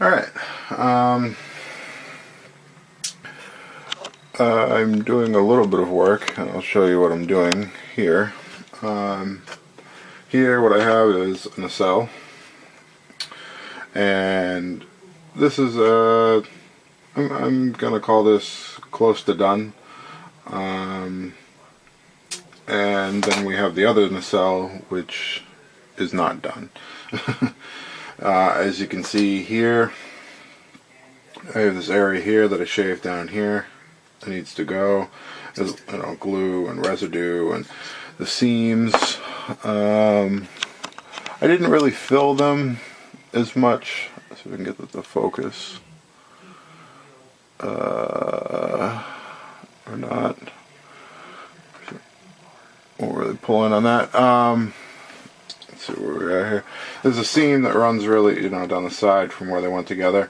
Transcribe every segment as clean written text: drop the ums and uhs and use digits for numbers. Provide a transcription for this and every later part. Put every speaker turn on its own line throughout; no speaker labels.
Alright, I'm doing a little bit of work, and I'll show you what I'm doing here. Here what I have is a nacelle, and this is I'm gonna call this close to done. And then we have the other nacelle, which is not done. As you can see here, I have this area here that I shaved down here. It needs to go. There's, glue and residue and the seams. I didn't really fill them as much. Let's see if we can get the focus. Or not. Won't really pull in on that. Let's see where we're at here. There's a seam that runs really, down the side from where they went together.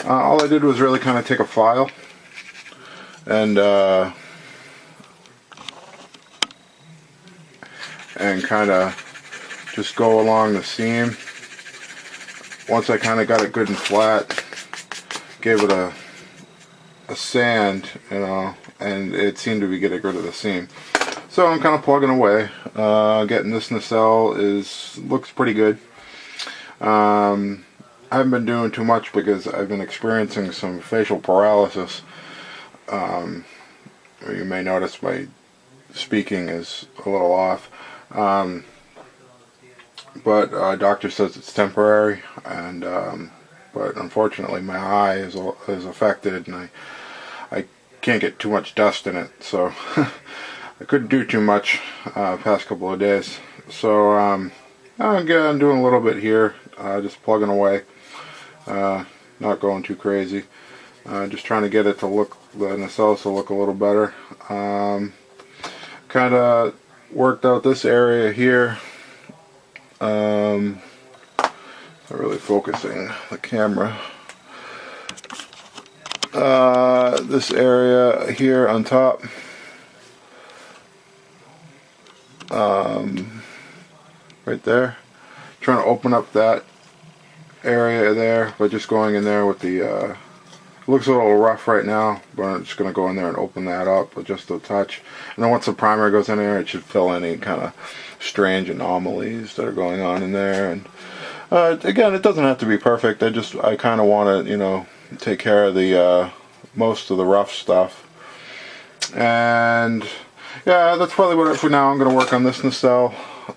All I did was really kind of take a file and kind of just go along the seam. Once I kind of got it good and flat, gave it a sand, and it seemed to be getting rid of the seam. So I'm kind of plugging away, getting this nacelle looks pretty good. I haven't been doing too much because I've been experiencing some facial paralysis. You may notice my speaking is a little off. But doctor says it's temporary, and but unfortunately my eye is affected, and I can't get too much dust in it, so I couldn't do too much past couple of days. So I'm doing a little bit here, just plugging away, not going too crazy, just trying to get it to look, the nacelles to look a little better. Kind of worked out this area here. Not really focusing the camera. This area here on top, right there, trying to open up that area there by just going in there with the it looks a little rough right now, but I'm just going to go in there and open that up with just a touch, and then once the primer goes in there, it should fill any kind of strange anomalies that are going on in there. And again, it doesn't have to be perfect. I kind of want to take care of the most of the rough stuff. And yeah, that's probably what for now. I'm going to work on this nacelle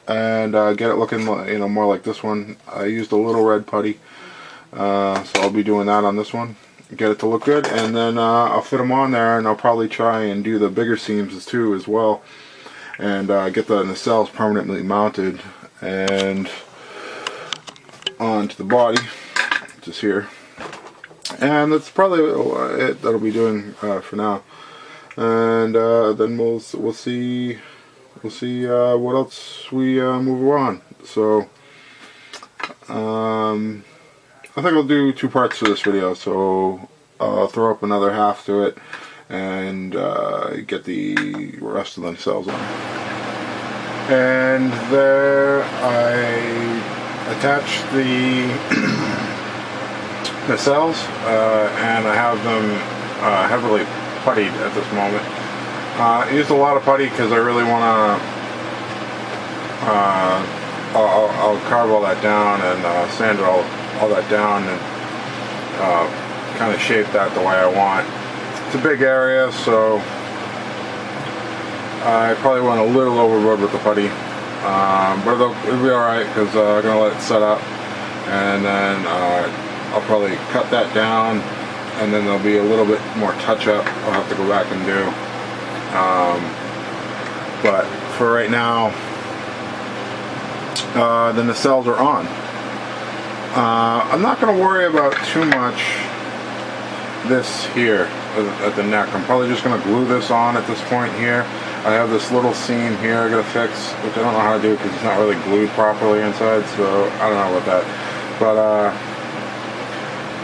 and get it looking more like this one. I used a little red putty, so I'll be doing that on this one, get it to look good, and then I'll fit them on there, and I'll probably try and do the bigger seams too as well, and get the nacelles permanently mounted and onto the body, which is here. And that's probably it that'll be doing for now. And then we'll see what else we move on. So I think I'll do 2 parts to this video. So I'll throw up another half to it and get the rest of the nacelles on. And there I attached the nacelles, and I have them heavily puttied at this moment. I used a lot of putty because I really want to I'll carve all that down and sand all that down and kind of shape that the way I want. It's a big area, so I probably went a little overboard with the putty, but it'll be alright because I'm going to let it set up, and then I'll probably cut that down, and then there'll be a little bit more touch-up I'll have to go back and do. But for right now, the nacelles are on. I'm not going to worry about too much this here at the neck. I'm probably just going to glue this on at this point here. I have this little seam here I got to fix, which I don't know how to do because it's not really glued properly inside, so I don't know about that. But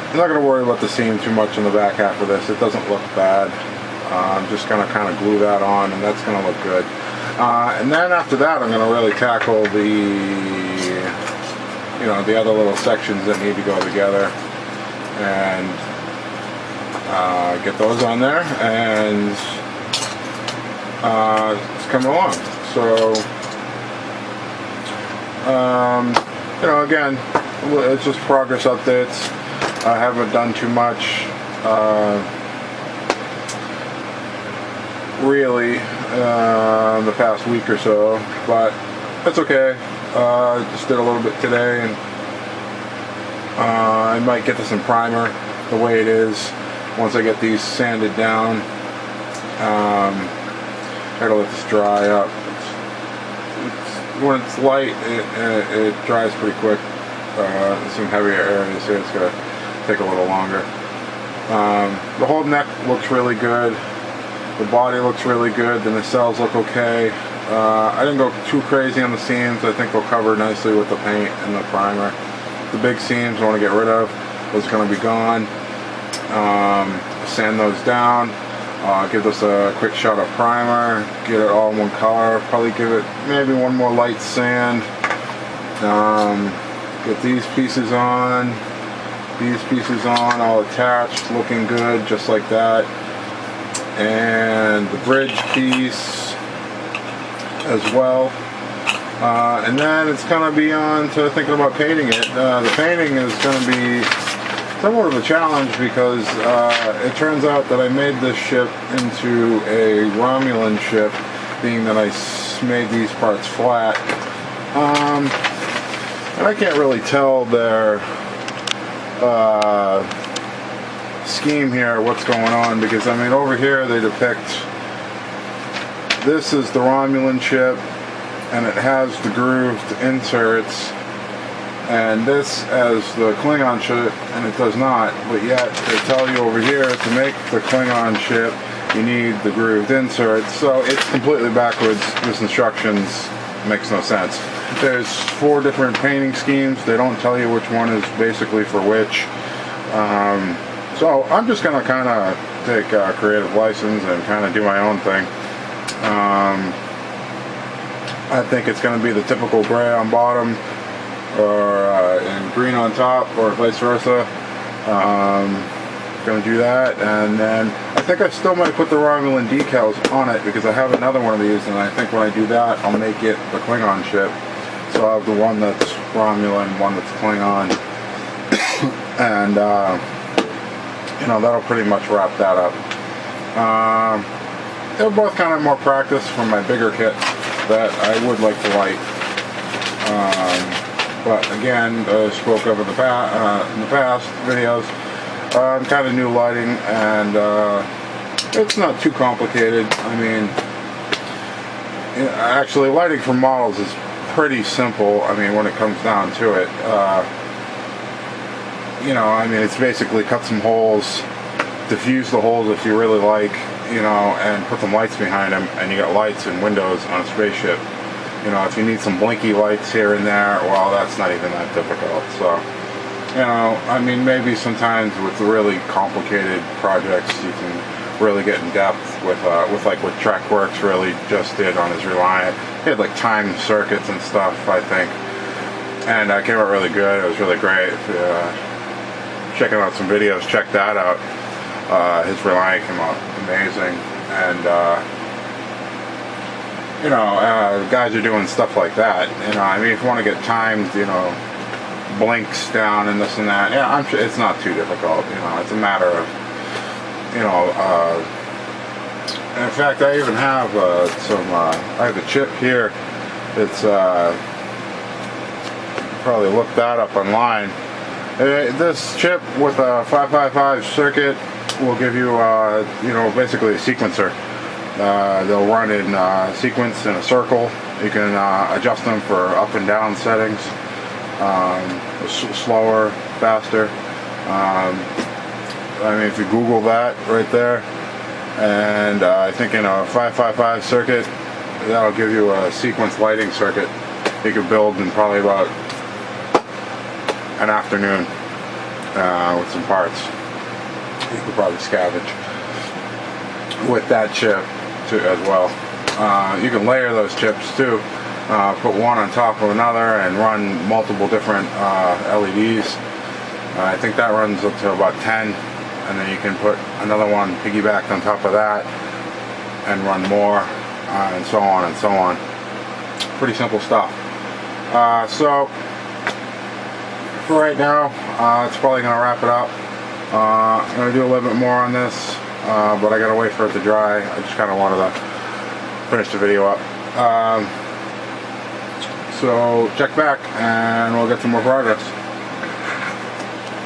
I'm not going to worry about the seam too much in the back half of this. It doesn't look bad. I'm just going to kind of glue that on, and that's going to look good. And then after that, I'm going to really tackle the other little sections that need to go together. and get those on there, and it's coming along. So again, it's just progress updates. I haven't done too much really the past week or so, but that's okay. Just did a little bit today, and I might get this in primer the way it is once I get these sanded down. Gotta let this dry up. When it's light, it dries pretty quick. Some heavier areas here, it's gonna take a little longer. The whole neck looks really good. The body looks really good. The nacelles look okay. I didn't go too crazy on the seams. I think they'll cover nicely with the paint and the primer. The big seams I want to get rid of. Those are going to be gone. Sand those down. Give this a quick shot of primer. Get it all in one color. Probably give it maybe one more light sand. Get these pieces on. These pieces on, all attached, looking good, just like that. And the bridge piece as well. And then it's going to be on to thinking about painting it. The painting is going to be somewhat of a challenge because it turns out that I made this ship into a Romulan ship, being that I made these parts flat. And I can't really tell their scheme here, what's going on, because I mean over here they depict this is the Romulan ship and it has the grooved inserts, and this as the Klingon ship, and it does not, but yet they tell you over here to make the Klingon ship you need the grooved inserts, so it's completely backwards. This instructions makes no sense. There's 4 different painting schemes. They don't tell you which one is basically for which. So I'm just going to kind of take creative license and kind of do my own thing. I think it's going to be the typical gray on bottom, or and green on top, or vice versa. Going to do that, and then I think I still might put the Romulan decals on it because I have another one of these, and I think when I do that I'll make it the Klingon ship. So I have the one that's Romulan, one that's Klingon, and that'll pretty much wrap that up. They're both kind of more practice for my bigger kit that I would like to light. But again, I spoke of in the past videos. Kind of new lighting, and it's not too complicated. I mean, actually, lighting for models is pretty simple. I mean, when it comes down to it, I mean, it's basically cut some holes, diffuse the holes if you really like, and put some lights behind them, and you got lights and windows on a spaceship. If you need some blinky lights here and there, well, that's not even that difficult. So, I mean, maybe sometimes with really complicated projects, you can really get in depth with like what TrekWorks really just did on his Reliant. He had like time circuits and stuff, I think, and it came out really good. It was really great. If checking out some videos, check that out. His Reliant came out amazing, and guys are doing stuff like that. I mean, if you want to get timed, blinks down and this and that, yeah, I'm sure it's not too difficult. It's a matter of, in fact, I even have I have a chip here. It's probably look that up online. This chip with a 555 circuit will give you, basically a sequencer. They'll run in sequence in a circle. You can adjust them for up and down settings, slower, faster. I mean, if you Google that right there, and I think in a 555 circuit, that'll give you a sequence lighting circuit you could build in probably about an afternoon with some parts. You could probably scavenge with that chip too as well. You can layer those chips too. Put one on top of another and run multiple different LEDs. I think that runs up to about 10, and then you can put another one piggybacked on top of that and run more, and so on and so on. Pretty simple stuff. So for right now, it's probably going to wrap it up. I'm going to do a little bit more on this, but I got to wait for it to dry. I just kind of wanted to finish the video up. So check back and we'll get some more progress.